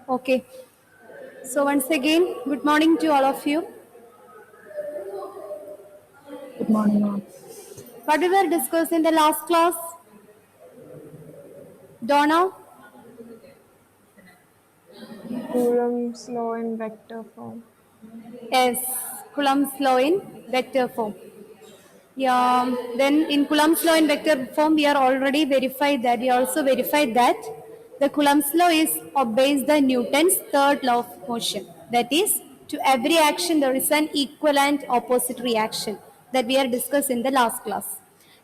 Okay. So once again, good morning to all of you. Good morning, ma'am. What we were discussing in the last class, Donna? Coulomb's law in vector form. Yes, Coulomb's law in vector form. Yeah. Then in Coulomb's law in vector form, we are already verified that. We also verified that the Coulomb's law is obeys the Newton's third law of motion. That is, to every action there is an equal and opposite reaction that we are discussed in the last class.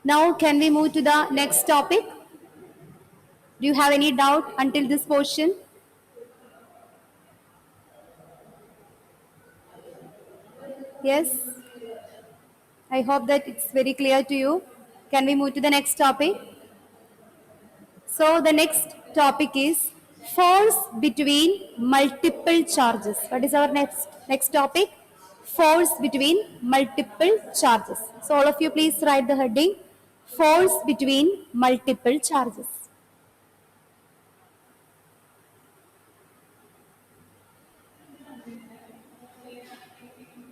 Now, can we move to the next topic? Do you have any doubt until this portion? Yes? I hope that it's very clear to you. Can we move to the next topic? So the next topic is force between multiple charges. What is our next topic? Force between multiple charges. So all of you please write the heading force between multiple charges.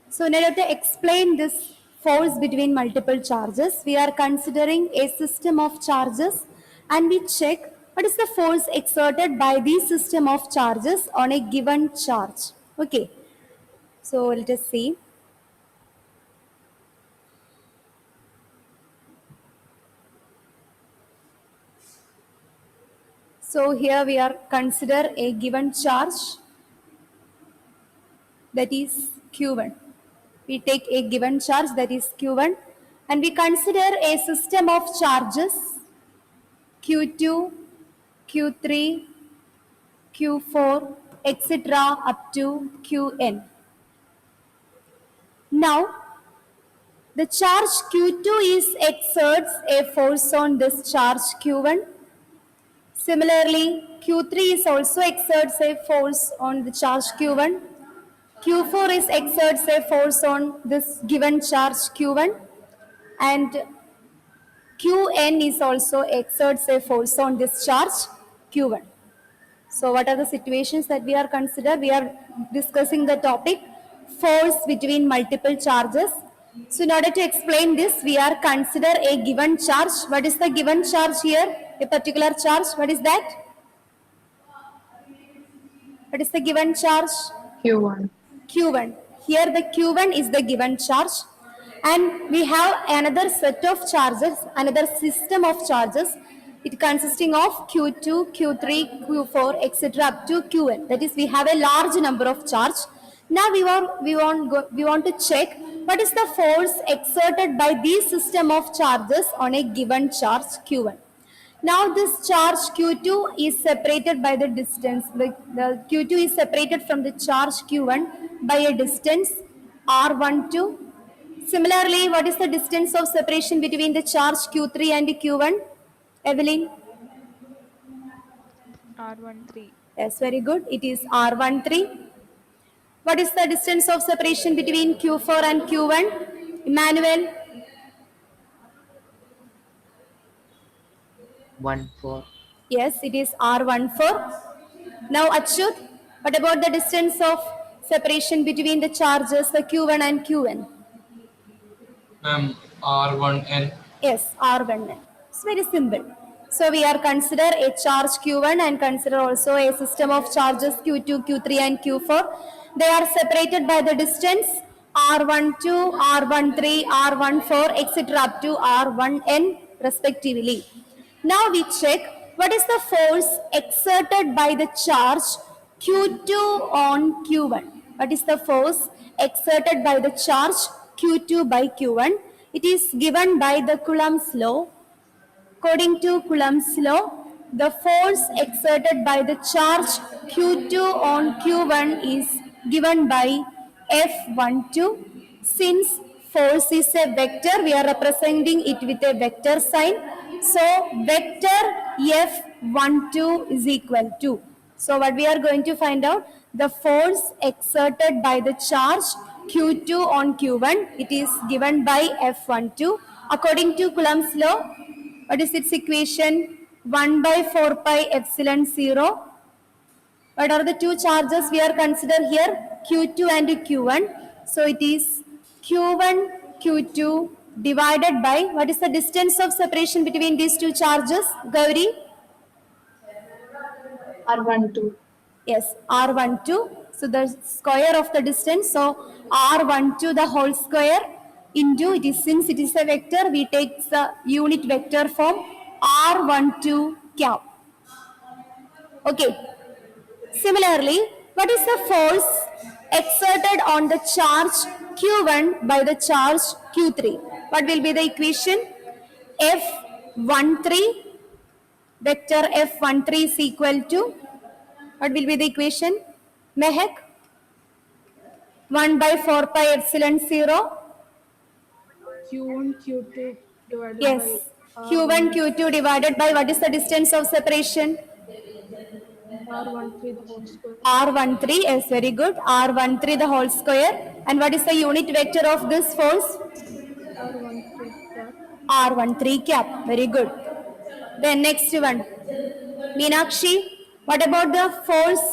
So in order to explain this force between multiple charges, we are considering a system of charges and we check what is the force exerted by this system of charges on a given charge. Okay, so let us see. So here we are consider a given charge that is Q1. We take a given charge that is Q1 and we consider a system of charges Q2, Q3, Q4, etc. up to Qn. Now, the charge Q2 is exerts a force on this charge Q1. Similarly, Q3 is also exerts a force on the charge Q1. Q4 is exerts a force on this given charge Q1. And Qn is also exerts a force on this charge Q1. So what are the situations that we are consider? We are discussing the topic force between multiple charges. So in order to explain this, we are consider a given charge. What is the given charge here? A particular charge. What is that? What is the given charge? Q1. Q1. Here the Q1 is the given charge. And we have another set of charges, another system of charges. It consisting of Q2, Q3, Q4, etc. up to Qn. That is, we have a large number of charge. Now we want to check what is the force exerted by this system of charges on a given charge Q1. Now this charge Q2 is separated by the distance. The Q2 is separated from the charge Q1 by a distance R12. Similarly, what is the distance of separation between the charge Q3 and Q1? Evelyn? R13. Yes, very good. It is R13. What is the distance of separation between Q4 and Q1? Emmanuel? 1 4. Yes, it is R14. Now, Achyut, what about the distance of separation between the charges, the Q1 and Qn? R1N. Yes, R1N. It's very simple. So, we are consider a charge Q1 and consider also a system of charges Q2, Q3 and Q4. They are separated by the distance R12, R13, R14, etc. up to R1N respectively. Now we check what is the force exerted by the charge Q2 on Q1. What is the force exerted by the charge Q2 by Q1? It is given by the Coulomb's law. According to Coulomb's law, the force exerted by the charge Q2 on Q1 is given by F12. Since force is a vector, we are representing it with a vector sign. So, vector F12 is equal to. So, what we are going to find out? The force exerted by the charge Q2 on Q1, it is given by F12. According to Coulomb's law, what is its equation? 1 by 4 pi epsilon 0 What are the two charges we are consider here? Q2 and Q1. So it is Q1, Q2 divided by, what is the distance of separation between these two charges? Gauri? R12. Yes, R12. So the square of the distance. So R12 the whole square into, it is, since it is a vector, we take the unit vector form R12 cap. Okay. Similarly, what is the force exerted on the charge Q1 by the charge Q3? What will be the equation? F13, vector F13 is equal to, what will be the equation? Mehak? 1 by 4 pi epsilon 0. Q1, Q2 divided Yes. by Q1, Q2 divided by, what is the distance of separation? R13 the whole square. R13, yes, very good. R13 the whole square. And what is the unit vector of this force? R13 cap. R13 cap. Very good. Then next one. Meenakshi, what about the force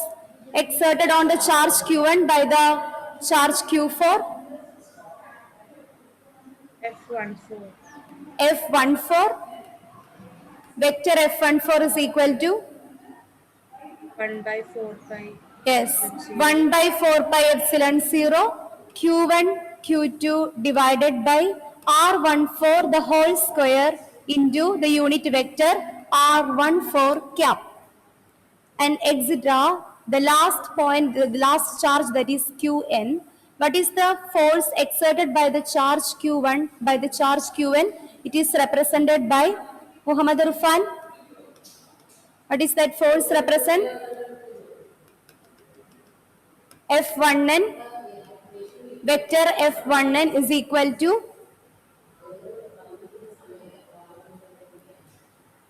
exerted on the charge Q1 by the charge Q4? F14. F14. Vector F14 is equal to? 1 by 4 pi. Yes. 1 by 4 pi epsilon 0. Q1, Q2 divided by R14 the whole square into the unit vector R14 cap. And etc. The last point, the last charge, that is Qn. What is the force exerted by the charge Q1 by the charge Qn? It is represented by Muhammad Irfan. What is that force represent? F1n. Vector F1n is equal to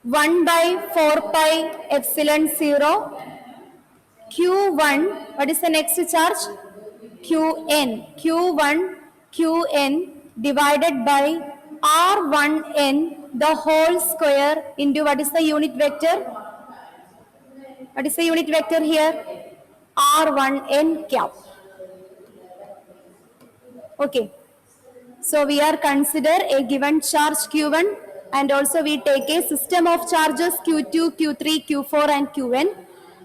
1 by 4 pi epsilon 0 Q1, what is the next charge? Qn. Q1 Qn divided by R1n the whole square into, what is the unit vector? What is the unit vector here? R1n cap. Okay. So we are consider a given charge Q1, and also we take a system of charges Q2, Q3, Q4 and Qn.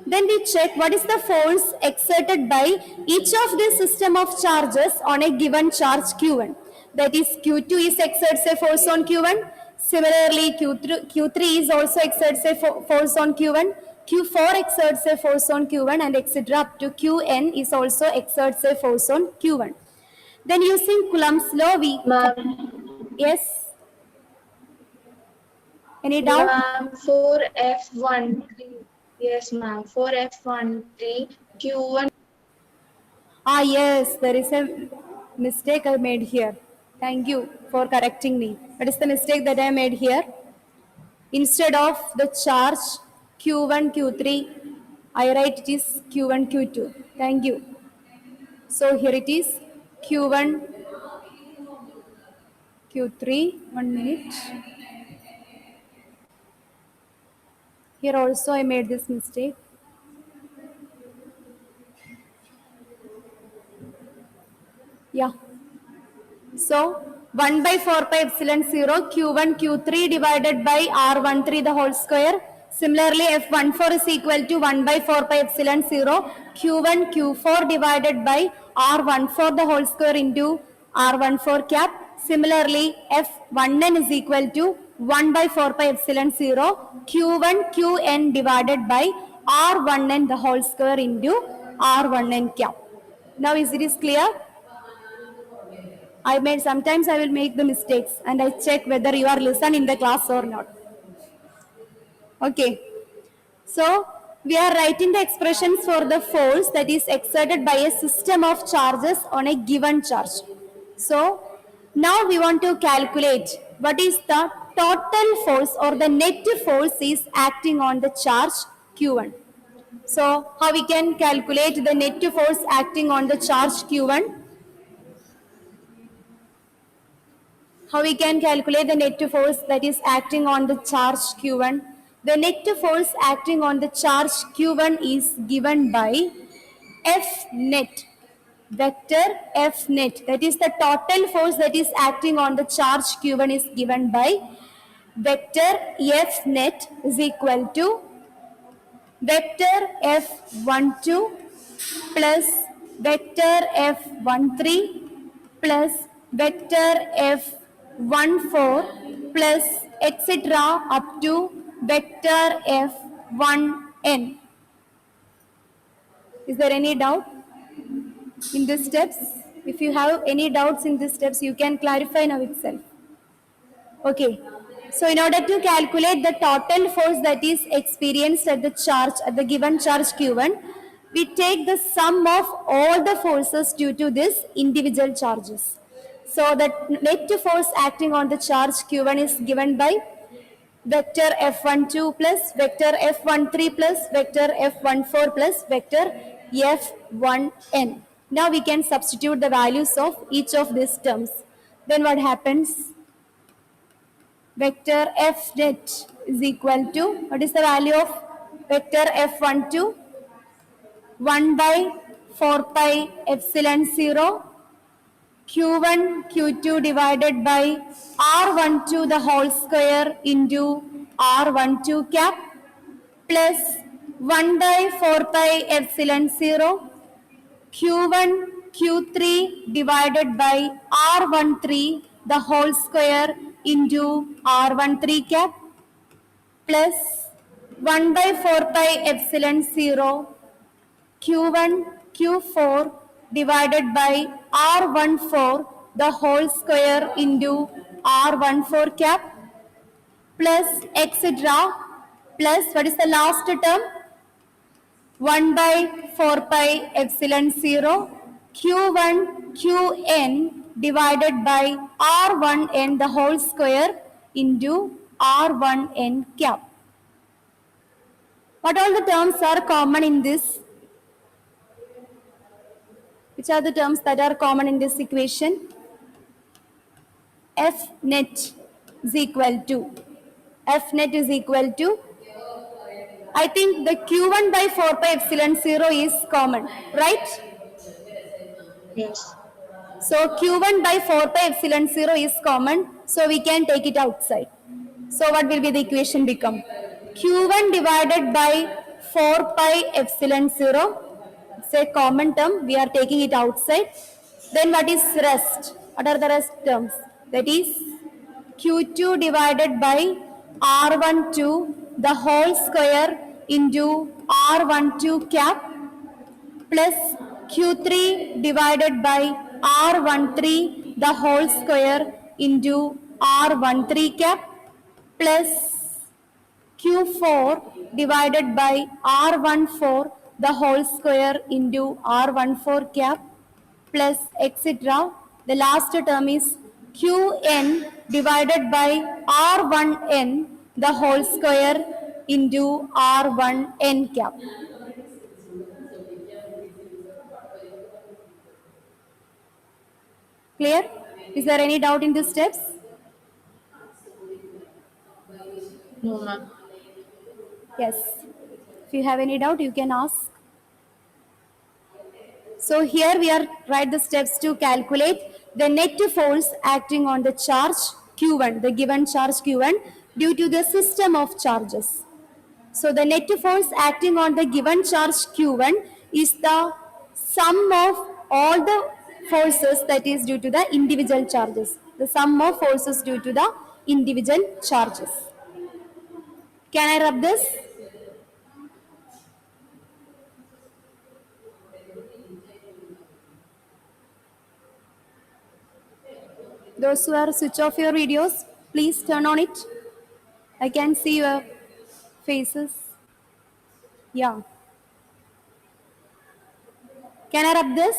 Then we check what is the force exerted by each of the system of charges on a given charge Q1. That is, Q2 is exerts a force on Q1. Similarly, Q3 is also exerts a force on Q1. Q4 exerts a force on Q1 and etc. up to Qn is also exerts a force on Q1. Then using Coulomb's law, we... Ma'am, Yes? Any doubt? ma'am, for F13, yes, ma'am, for F13, Q1, Ah, yes, there is a mistake I made here. Thank you for correcting me. What is the mistake that I made here? Instead of the charge Q1, Q3, I write it is Q1, Q2. Thank you. So here it is Q1, Q3. 1 minute. Here also I made this mistake. Yeah. So 1 by 4 pi epsilon 0 Q1 Q3 divided by R13 the whole square. Similarly, F14 is equal to 1 by 4 pi epsilon 0 Q1 Q4 divided by R14 the whole square into R14 cap. Similarly, F1n is equal to 1 by 4 pi epsilon 0 Q1 Qn divided by R1n the whole square into R1n cap. Now is it is clear? Sometimes I will make the mistakes and I check whether you are listening in the class or not. Okay. So we are writing the expressions for the force that is exerted by a system of charges on a given charge. So now we want to calculate what is the total force or the net force is acting on the charge Q1. So how we can calculate the net force acting on the charge Q1? How we can calculate the net force that is acting on the charge Q1? The net force acting on the charge Q1 is given by F net, vector F net, that is the total force that is acting on the charge Q1 is given by vector F net is equal to vector F12 plus vector F13 plus vector F14 plus etc. up to vector F1n. Is there any doubt in these steps? If you have any doubts in these steps, you can clarify now itself. Okay. So in order to calculate the total force that is experienced at the given charge Q1, we take the sum of all the forces due to this individual charges. So the net force acting on the charge Q1 is given by vector F12 plus vector F13 plus vector F14 plus vector F1n. Now we can substitute the values of each of these terms. Then what happens? Vector F net is equal to, what is the value of vector F12? 1 by 4 pi epsilon 0 Q1 Q2 divided by R12 the whole square into R12 cap plus 1 by 4 pi epsilon 0 Q1 Q3 divided by R13 the whole square into R13 cap plus 1 by 4 pi epsilon 0 Q1 Q4 divided by R14 the whole square into R14 cap plus etc. plus what is the last term? 1 by 4 pi epsilon 0 Q1 Qn divided by R1n the whole square into R1n cap. What all the terms are common in this? Which are the terms that are common in this equation? F net is equal to, F net is equal to, I think the Q1 by 4 pi epsilon 0 is common, right? Yes. So Q1 by 4 pi epsilon 0 is common, so we can take it outside. So what will be the equation become? Q1 divided by 4 pi epsilon 0, it's a common term, we are taking it outside. Then what is rest? What are the rest terms? That is Q2 divided by R12 the whole square into R12 cap plus Q3 divided by R13 the whole square into R13 cap plus Q4 divided by R14 the whole square into R14 cap plus etc. The last term is Qn divided by R1n the whole square into R1n cap. Clear? Is there any doubt in these steps? No, ma'am. Yes. If you have any doubt, you can ask. So here we are write the steps to calculate the net force acting on the charge Q1, the given charge Q1 due to the system of charges. So the net force acting on the given charge Q1 is the sum of all the forces that is due to the individual charges. The sum of forces due to the individual charges. Can I rub this? Those who are switch off your videos, please turn on it. I can see your faces. Yeah. Can I rub this?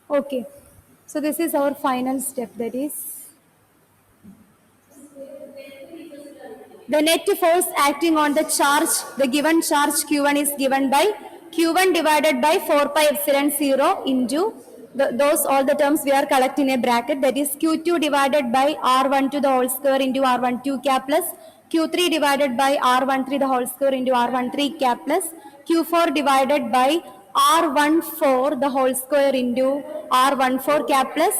Okay. So this is our final step, that is the net force acting on the charge, the given charge Q1 is given by Q1 divided by 4 pi epsilon 0 into those all the terms we are collecting in a bracket, that is Q2 divided by R12 the whole square into R12 cap plus Q3 divided by R13 the whole square into R13 cap plus Q4 divided by R14 the whole square into R14 cap plus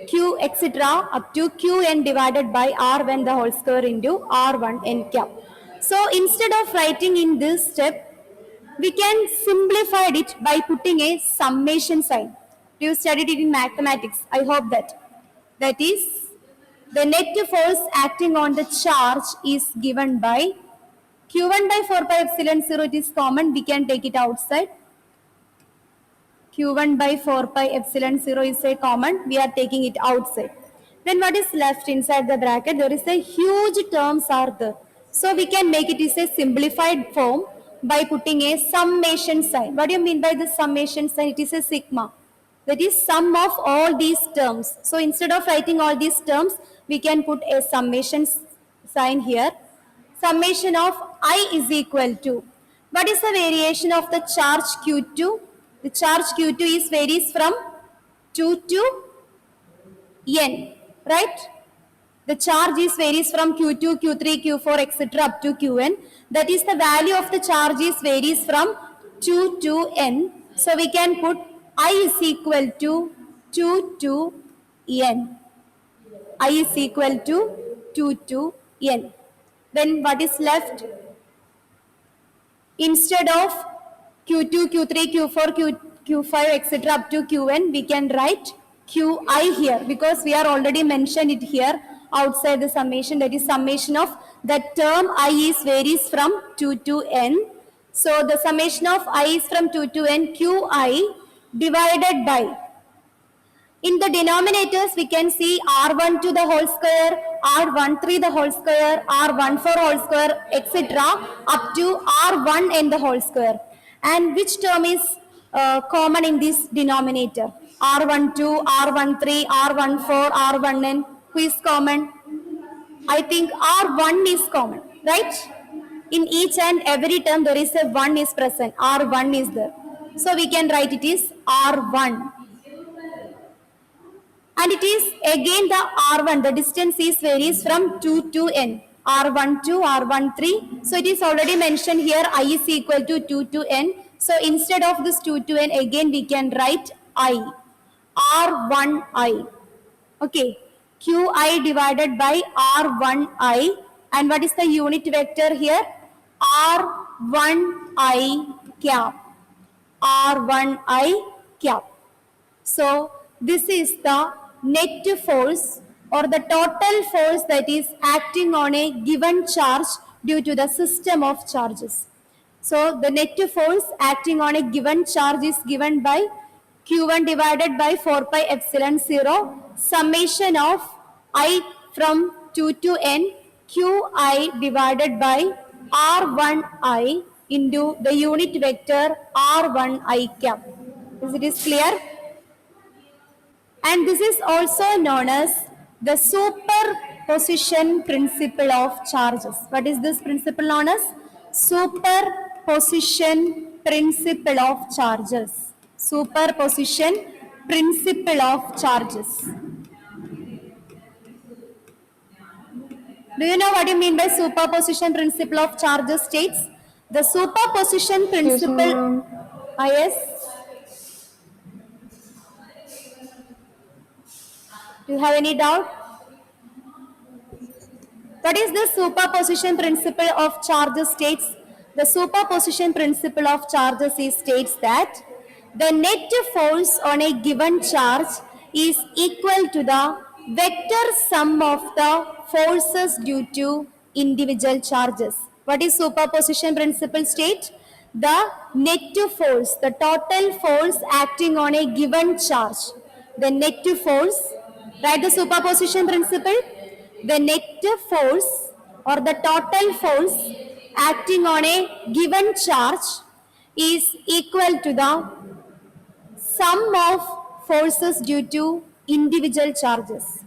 Q etc. up to Qn divided by R1 the whole square into R1n cap. So instead of writing in this step, we can simplify it by putting a summation sign. You studied it in mathematics. I hope that. That is, the net force acting on the charge is given by Q1 by 4 pi epsilon 0. It is common. We can take it outside. Q1 by 4 pi epsilon 0 is a common. We are taking it outside. Then what is left inside the bracket? There is a huge terms are there. So we can make it is a simplified form by putting a summation sign. What do you mean by the summation sign? It is a sigma. That is sum of all these terms. So instead of writing all these terms, we can put a summation sign here. Summation of I is equal to. What is the variation of the charge Q2? The charge Q2 is varies from 2 to n, right? The charge is varies from Q2, Q3, Q4, etc. up to Qn. That is the value of the charge is varies from 2 to n. So we can put I is equal to 2 to n. I is equal to 2 to n. Then what is left? Instead of Q2, Q3, Q4, Q5, etc. up to Qn, we can write Qi here because we are already mentioned it here outside the summation. That is summation of that term I is varies from 2 to n. So the summation of I is from 2 to n, Qi divided by. In the denominators, we can see R1 to the whole square, R13 the whole square, R14 whole square, etc. up to R1n the whole square. And which term is common in this denominator? R12, R13, R14, R1n. Who is common? I think R1 is common, right? In each and every term, there is a 1 is present. R1 is there. So we can write it is R1. And it is again the R1, the distance is varies from 2 to n. R1 to R13. So it is already mentioned here I is equal to 2 to n. So instead of this 2 to n, again we can write I. R1I. Okay. Qi divided by R1I. And what is the unit vector here? R1I cap. R1I cap. So this is the net force or the total force that is acting on a given charge due to the system of charges. So the net force acting on a given charge is given by Q1 divided by 4 pi epsilon 0 summation of I from 2 to n Qi divided by R1I into the unit vector R1I cap. Is it clear? And this is also known as the superposition principle of charges. What is this principle known as? Superposition principle of charges. Superposition principle of charges. Do you know what you mean by superposition principle of charges states? The superposition principle. Yes. Do you have any doubt? What is the superposition principle of charges states? The superposition principle of charges is states that the net force on a given charge is equal to the vector sum of the forces due to individual charges. What is superposition principle state? The net force, the total force acting on a given charge. The net force, write the superposition principle. The net force or the total force acting on a given charge is equal to the sum of forces due to individual charges.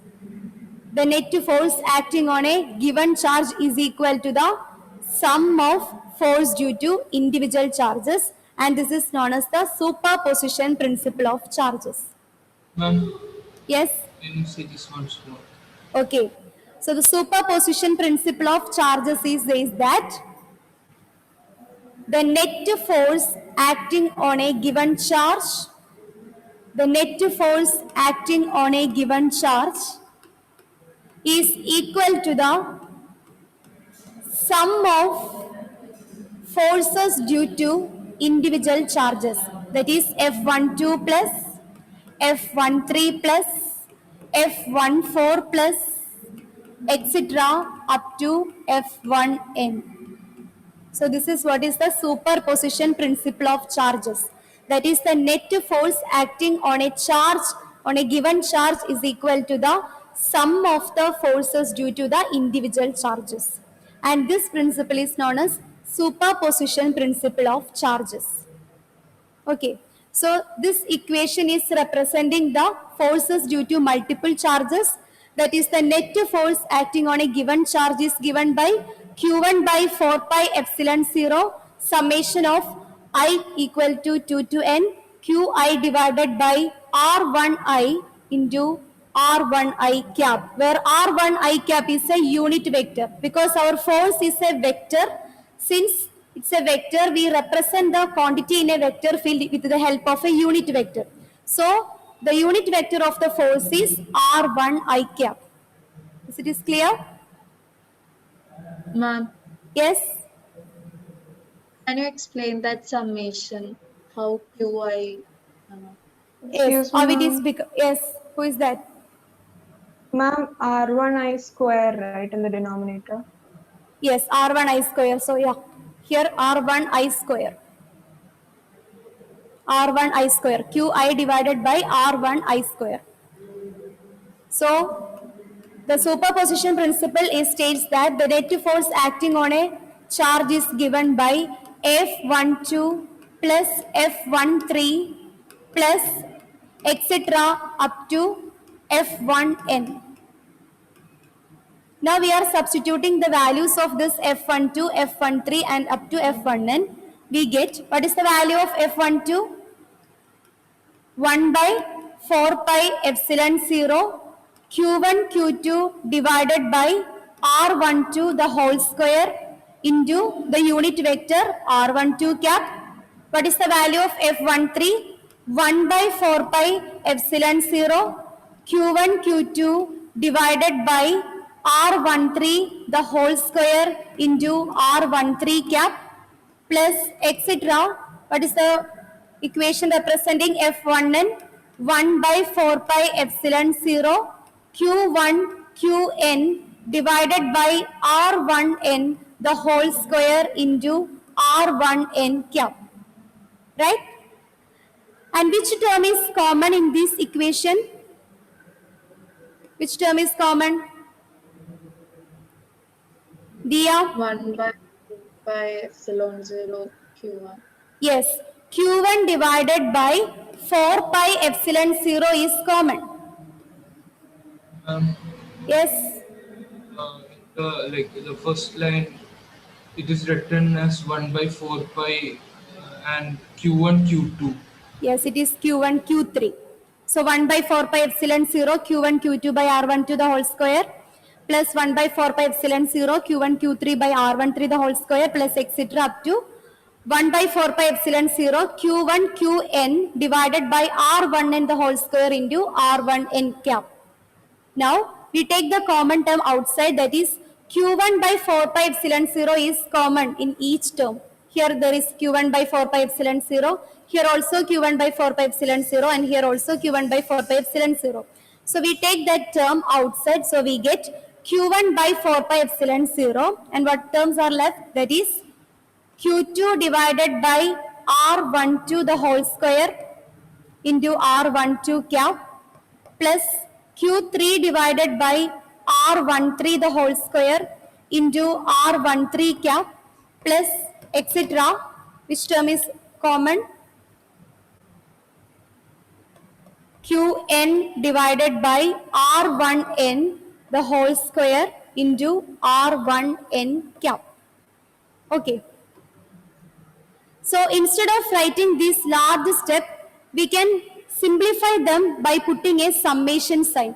The net force acting on a given charge is equal to the sum of force due to individual charges, and this is known as the superposition principle of charges. Ma'am, Yes? can you say this once more? Okay. So the superposition principle of charges says that the net force acting on a given charge, the net force acting on a given charge is equal to the sum of forces due to individual charges. That is F12 plus F13 plus F14 plus etc. up to F1n. So this is what is the superposition principle of charges. That is the net force acting on a charge, on a given charge is equal to the sum of the forces due to the individual charges. And this principle is known as superposition principle of charges. Okay, so this equation is representing the forces due to multiple charges. That is the net force acting on a given charge is given by Q1 by 4 pi epsilon 0 summation of I equal to 2 to n Qi divided by R1I into R1I cap, where R1I cap is a unit vector because our force is a vector. Since it's a vector, we represent the quantity in a vector field with the help of a unit vector. So the unit vector of the force is R1I cap. Is it clear? Ma'am, Yes? can you explain that summation? How QI? Yes. Excuse me, How it is ma'am. because, yes. Who is that? Ma'am, R1I square, right, in the denominator? Yes, R1I square. So yeah, here R1I square. R1I square. Qi divided by R1I square. So the superposition principle states that the net force acting on a charge is given by F12 plus F13 plus etc. up to F1n. Now we are substituting the values of this F12, F13 and up to F1n. We get, what is the value of F12? 1 by 4 pi epsilon 0 Q1 Q2 divided by R12 the whole square into the unit vector R12 cap. What is the value of F13? 1 by 4 pi epsilon 0 Q1 Q2 divided by R13 the whole square into R13 cap plus etc. What is the equation representing F1n? 1 by 4 pi epsilon 0 Q1 Qn divided by R1n the whole square into R1n cap. Right? And which term is common in this equation? Which term is common? Dia? 1 by epsilon 0 Q1. Yes. Q1 divided by 4 pi epsilon 0 is common. Yes. The first line, it is written as 1 by 4 pi and Q1, Q2. Yes, it is Q1, Q3. So 1 by 4 pi epsilon 0 Q1, Q2 by R1 to the whole square plus 1 by 4 pi epsilon 0 Q1, Q3 by R13 the whole square plus etc. up to 1 by 4 pi epsilon 0 Q1 Qn divided by R1n the whole square into R1n cap. Now we take the common term outside, that is Q1 by 4 pi epsilon 0 is common in each term. Here there is Q1 by 4 pi epsilon 0. Here also Q1 by 4 pi epsilon 0 and here also Q1 by 4 pi epsilon 0. So we take that term outside. So we get Q1 by 4 pi epsilon 0 and what terms are left? That is Q2 divided by R12 the whole square into R12 cap plus Q3 divided by R13 the whole square into R13 cap plus etc. Which term is common? Qn divided by R1n the whole square into R1n cap. Okay. So instead of writing this large step, we can simplify them by putting a summation sign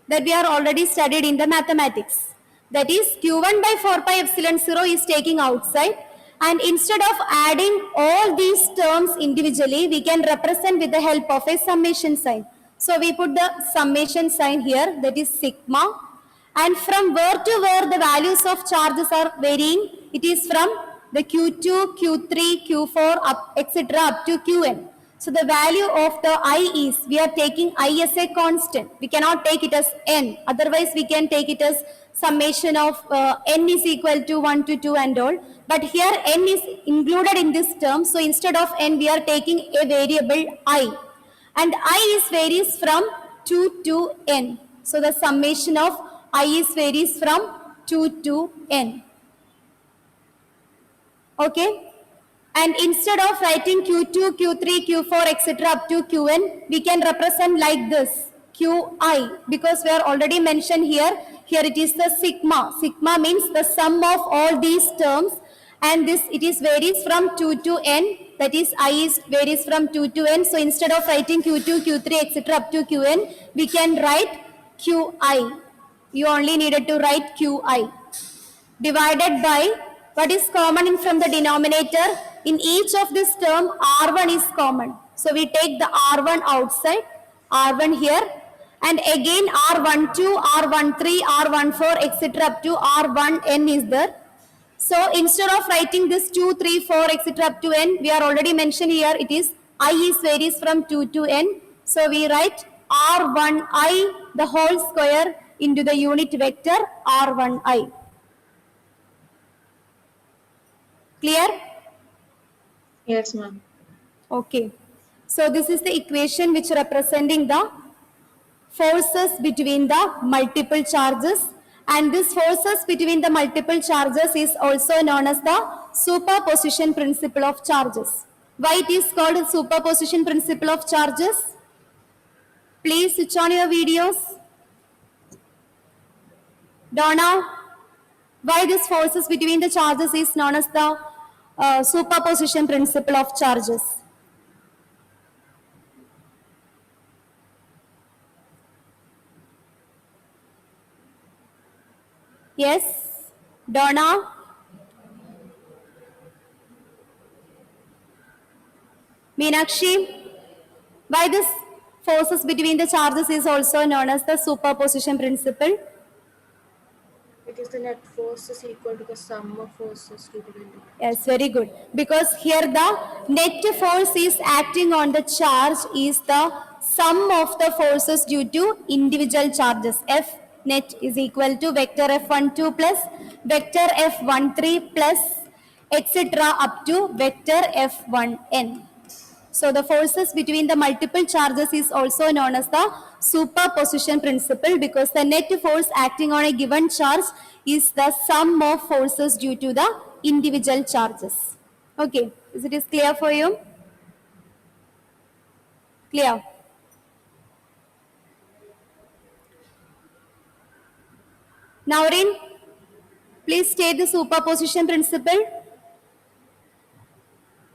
that we are already studied in the mathematics. That is q1 by 4 pi epsilon 0 is taking outside, and instead of adding all these terms individually, we can represent with the help of a summation sign. So we put the summation sign here, that is sigma, and from where to where the values of charges are varying, it is from the q2, q3, q4 up etc. up to qn. So the value of the I is, we are taking I as a constant. We cannot take it as n. Otherwise, we can take it as summation of n is equal to 1 to 2 and all. But here n is included in this term. So instead of n, we are taking a variable I. And I is varies from 2 to n. So the summation of I is varies from 2 to n. Okay? And instead of writing Q2, Q3, Q4, etc. up to Qn, we can represent like this, Qi, because we are already mentioned here. Here it is the sigma. Sigma means the sum of all these terms, and this it is varies from 2 to n. That is, I is varies from 2 to n. So instead of writing Q2, Q3, etc. up to Qn, we can write Qi. You only needed to write Qi divided by what is common in from the denominator. In each of this term, R1 is common. So we take the R1 outside, R1 here, and again R12, R13, R14, etc. up to R1n is there. So instead of writing this 2, 3, 4, etc. up to n, we are already mentioned here, it is I is varies from 2 to n. So we write R1I the whole square into the unit vector R1I. Clear? Yes, ma'am. Okay. So this is the equation which representing the forces between the multiple charges, and this forces between the multiple charges is also known as the superposition principle of charges. Why it is called superposition principle of charges? Please switch on your videos. Donna, why this forces between the charges is known as the superposition principle of charges? Yes, Donna? Meenakshi, why this forces between the charges is also known as the superposition principle? Because the net force is equal to the sum of forces due to the individual. Yes, very good. Because here the net force is acting on the charge is the sum of the forces due to individual charges. F net is equal to vector F12 plus vector F13 plus etc. up to vector F1n. So the forces between the multiple charges is also known as the superposition principle, because the net force acting on a given charge is the sum of forces due to the individual charges. Okay, is it is clear for you? Clear? Naurin, please state the superposition principle.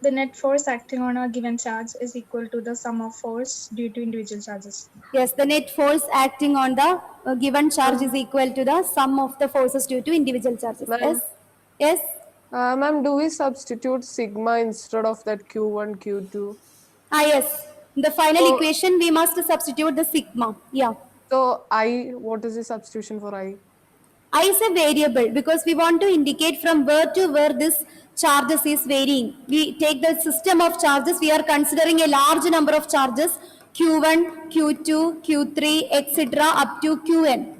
The net force acting on a given charge is equal to the sum of force due to individual charges. Yes, the net force acting on the given charge is equal to the sum of the forces due to individual charges. Ma'am. Yes? Yes? Ma'am, do we substitute sigma instead of that Q1, Q2? Yes. In the final So- equation, we must substitute the sigma. Yeah. So I, what is the substitution for I? I is a variable because we want to indicate from where to where this charges is varying. We take the system of charges. We are considering a large number of charges, Q1, Q2, Q3, etc. up to Qn.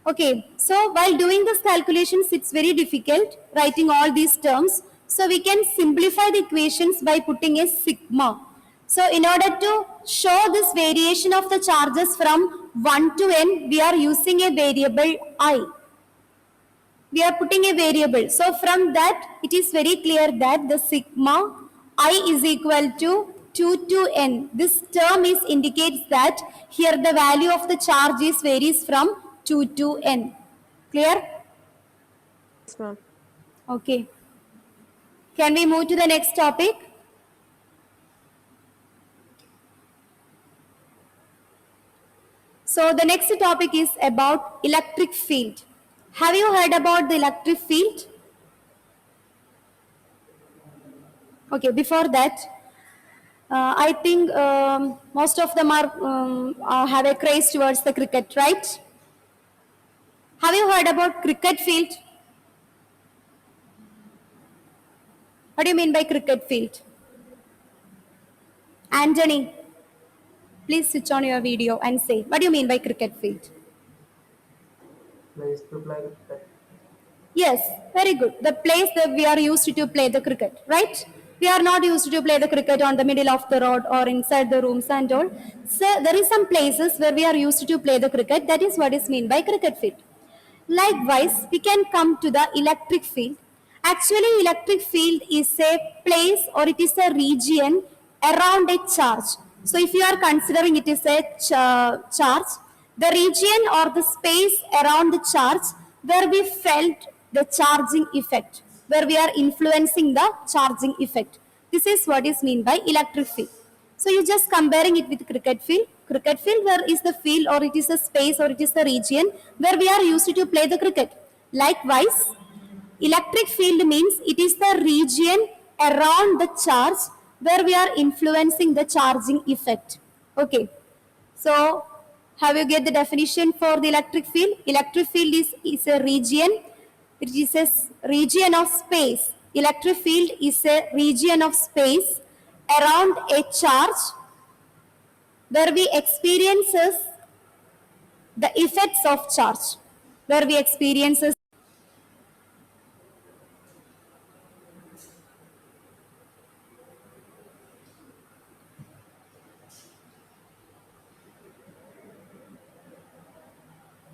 Okay, so while doing this calculations, it's very difficult writing all these terms. So we can simplify the equations by putting a sigma. So in order to show this variation of the charges from 1 to n, we are using a variable I. We are putting a variable. So from that, it is very clear that the sigma I is equal to 2 to n. This term is indicates that here the value of the charge is varies from 2 to n. Clear? Yes, ma'am. Okay. Can we move to the next topic? So the next topic is about electric field. Have you heard about the electric field? Okay, before that, I think most of them have a craze towards the cricket, right? Have you heard about cricket field? What do you mean by cricket field? Anthony, please switch on your video and say, what do you mean by cricket field? Place to play cricket. Yes, very good. The place that we are used to play the cricket, right? We are not used to play the cricket on the middle of the road or inside the rooms and all. So there is some places where we are used to play the cricket. That is what is meant by cricket field. Likewise, we can come to the electric field. Actually, electric field is a place or it is a region around a charge. So if you are considering it is a charge, the region or the space around the charge where we felt the charging effect, where we are influencing the charging effect. This is what is meant by electric field. So you just comparing it with cricket field. Cricket field where is the field or it is a space or it is the region where we are used to play the cricket. Likewise, electric field means it is the region around the charge where we are influencing the charging effect. Okay. So have you get the definition for the electric field? Electric field is a region. It is a region of space. Electric field is a region of space around a charge where we experiences the effects of charge, where we experiences.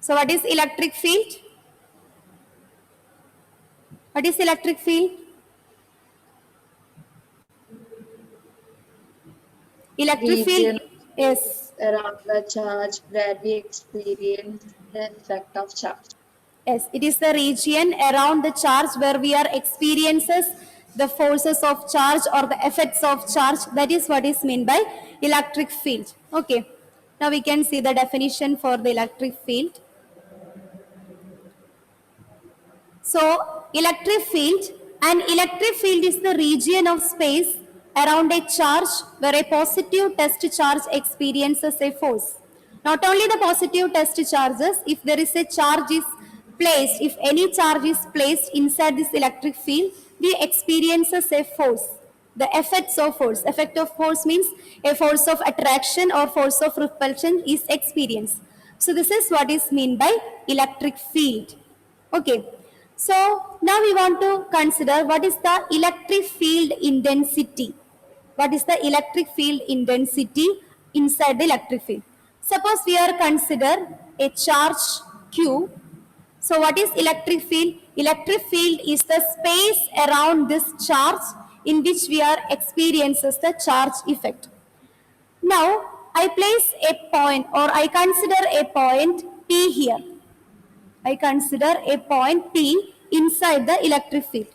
So what is electric field? What is electric field? Electric field, Region yes, around the charge where we experience the effect of charge. yes, it is the region around the charge where we are experiences the forces of charge or the effects of charge. That is what is meant by electric field. Okay, now we can see the definition for the electric field. So electric field, an electric field is the region of space around a charge where a positive test charge experiences a force. Not only the positive test charges, if there is a charge is placed, if any charge is placed inside this electric field, we experiences a force. The effects of force. Effect of force means a force of attraction or force of repulsion is experienced. So this is what is meant by electric field. Okay. So now we want to consider what is the electric field intensity. What is the electric field intensity inside the electric field? Suppose we are consider a charge Q. So what is electric field? Electric field is the space around this charge in which we are experiences the charge effect. Now I place a point or I consider a point P here. I consider a point P inside the electric field.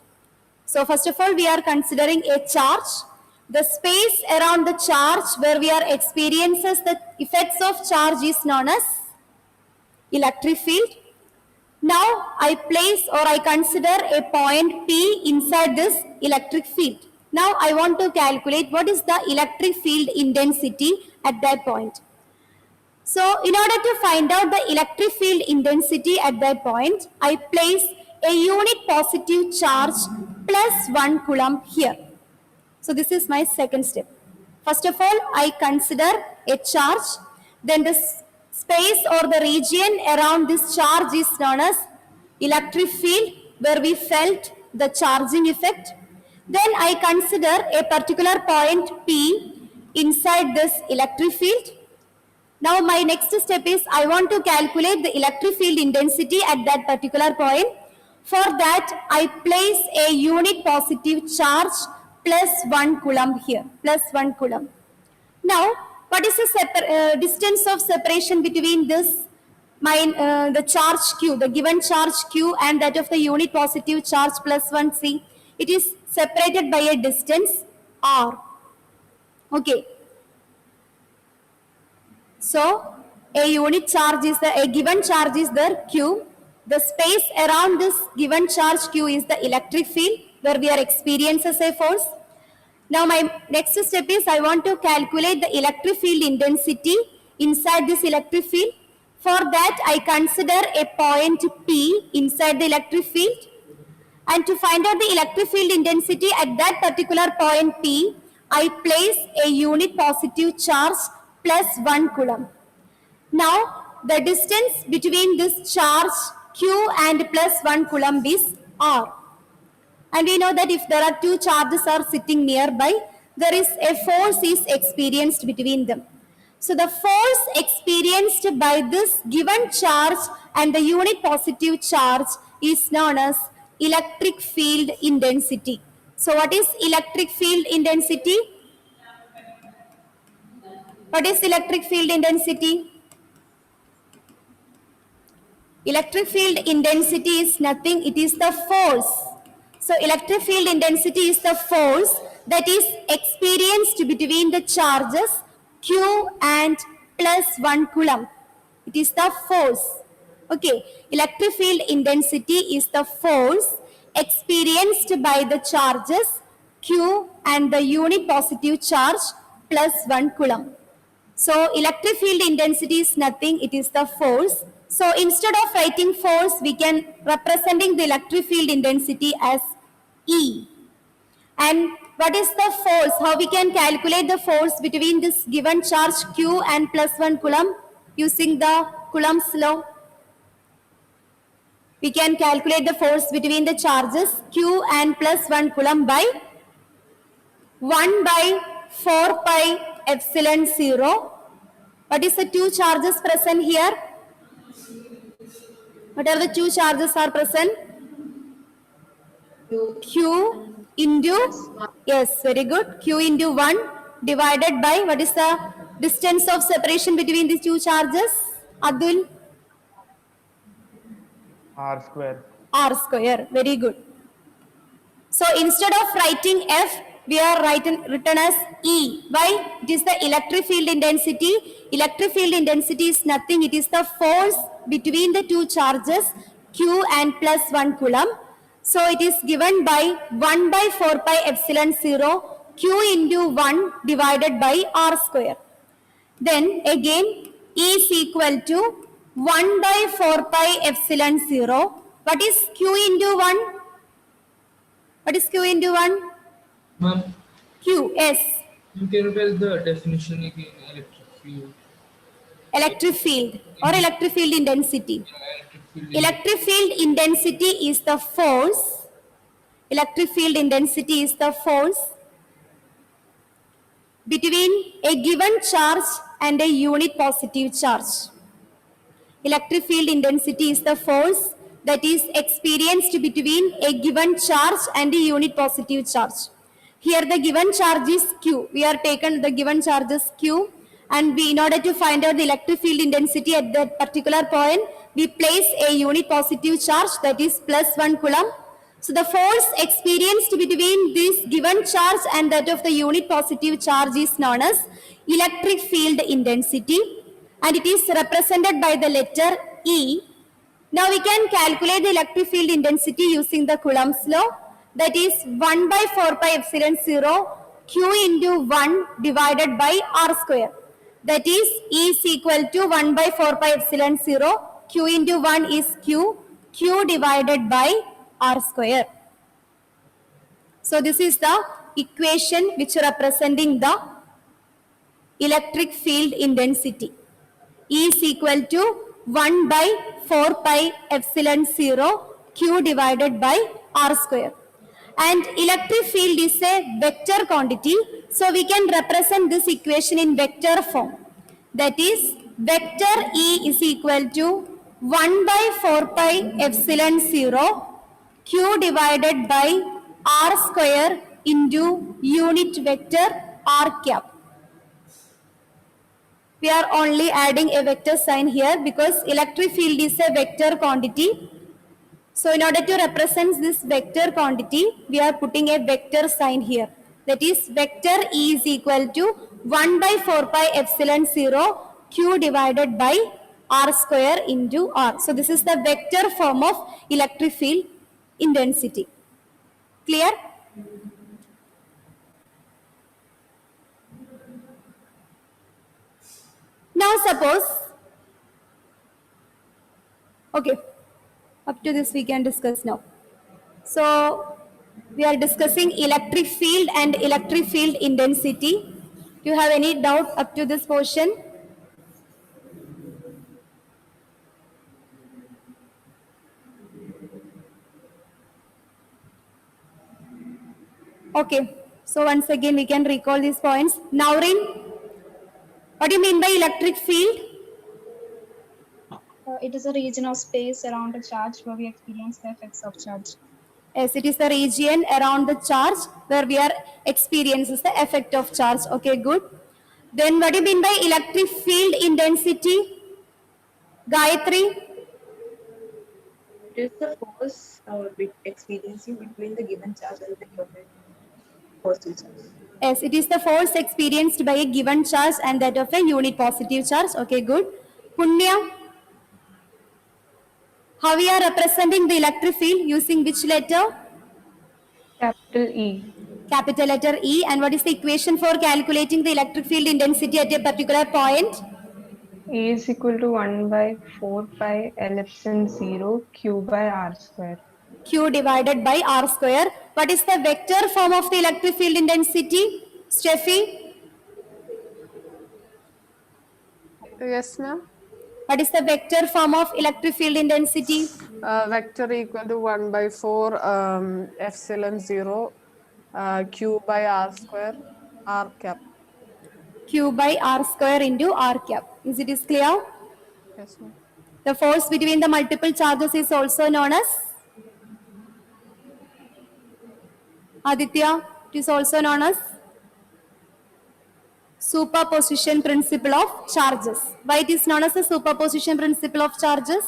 So first of all, we are considering a charge. The space around the charge where we are experiences the effects of charge is known as electric field. Now I place or I consider a point P inside this electric field. Now I want to calculate what is the electric field intensity at that point. So in order to find out the electric field intensity at that point, I place a unit positive charge plus 1 coulomb here. So this is my second step. First of all, I consider a charge, then the space or the region around this charge is known as electric field where we felt the charging effect. Then I consider a particular point P inside this electric field. Now my next step is I want to calculate the electric field intensity at that particular point. For that I place a unit positive charge plus 1 coulomb here, plus 1 coulomb. Now what is the distance of separation between this, the charge Q, the given charge Q and that of the unit positive charge plus 1 C? It is separated by a distance R. Okay. So a unit charge is a given charge is there Q. The space around this given charge Q is the electric field where we are experiencing a force. Now my next step is I want to calculate the electric field intensity inside this electric field. For that I consider a point P inside the electric field, and to find out the electric field intensity at that particular point P, I place a unit positive charge plus 1 coulomb. Now the distance between this charge Q and plus 1 coulomb is R. And we know that if there are two charges are sitting nearby, there is a force is experienced between them. So the force experienced by this given charge and the unit positive charge is known as electric field intensity. So what is electric field intensity? What is electric field intensity? Electric field intensity is nothing, it is the force. So electric field intensity is the force that is experienced between the charges Q and plus 1 coulomb. It is the force. Okay, electric field intensity is the force experienced by the charges Q and the unit positive charge plus 1 coulomb. So electric field intensity is nothing, it is the force. So instead of writing force, we can representing the electric field intensity as E. And what is the force? How we can calculate the force between this given charge Q and plus 1 coulomb using the Coulomb's law? We can calculate the force between the charges Q and plus 1 coulomb by 1 by 4 pi epsilon 0. What is the two charges present here? What are the two charges are present? Q into, yes, very good. Q into 1 divided by, what is the distance of separation between these two charges? Abdul? R square. R square, very good. So instead of writing F, we are written as E. Why? It is the electric field intensity. Electric field intensity is nothing. It is the force between the two charges Q and plus 1 coulomb. So it is given by 1 by 4 pi epsilon 0 Q into 1 divided by R square. Then again E is equal to 1 by 4 pi epsilon 0. What is Q into 1? What is Q into 1? Ma'am, Q, yes. you can tell the definition again, electric field. Electric field or electric field intensity. Electric field. Electric field intensity is the force. Electric field intensity is the force between a given charge and a unit positive charge. Electric field intensity is the force that is experienced between a given charge and a unit positive charge. Here the given charge is Q. We are taken the given charge is Q, and we, in order to find out the electric field intensity at that particular point, we place a unit positive charge that is plus 1 coulomb. So the force experienced between this given charge and that of the unit positive charge is known as electric field intensity, and it is represented by the letter E. Now we can calculate the electric field intensity using the Coulomb's law, that is 1 by 4 pi epsilon 0 Q into 1 divided by R square. That is E is equal to 1 by 4 pi epsilon 0 Q into 1 is Q, Q divided by R square. So this is the equation which representing the electric field intensity. E is equal to 1 by 4 pi epsilon 0 Q divided by R square. And electric field is a vector quantity, so we can represent this equation in vector form. That is, vector E is equal to 1 by 4 pi epsilon 0 Q divided by R square into unit vector R cap. We are only adding a vector sign here because electric field is a vector quantity. So in order to represent this vector quantity, we are putting a vector sign here. That is, vector E is equal to 1 by 4 pi epsilon 0 Q divided by R square into R. So this is the vector form of electric field intensity. Clear? Now suppose, okay, up to this we can discuss now. So we are discussing electric field and electric field intensity. Do you have any doubt up to this portion? Okay, so once again we can recall these points. Naurin, what do you mean by electric field? It is a region of space around a charge where we experience the effects of charge. Yes, it is the region around the charge where we are experiences the effect of charge. Okay, good. Then what do you mean by electric field intensity? Gayatri? It is the force experiencing between the given charge and the given positive charge. Yes, it is the force experienced by a given charge and that of a unit positive charge. Okay, good. Punya? How we are representing the electric field using which letter? Capital E. Capital letter E. And what is the equation for calculating the electric field intensity at a particular point? E is equal to 1 by 4 pi ellipse 0 Q by R square. Q divided by R square. What is the vector form of the electric field intensity? Steffi? Yes, ma'am. What is the vector form of electric field intensity? Vector equal to 1 by 4 epsilon 0 Q by R square R cap. Q by R square into R cap. Is it is clear? Yes, ma'am. The force between the multiple charges is also known as Aditya. It is also known as superposition principle of charges. Why it is known as the superposition principle of charges?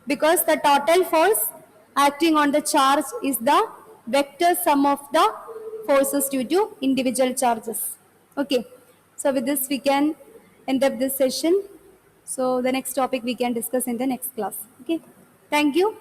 Because the total force acting on the charge is the vector sum of the forces due to individual charges. Okay, so with this we can end up this session. So the next topic we can discuss in the next class. Okay, thank you.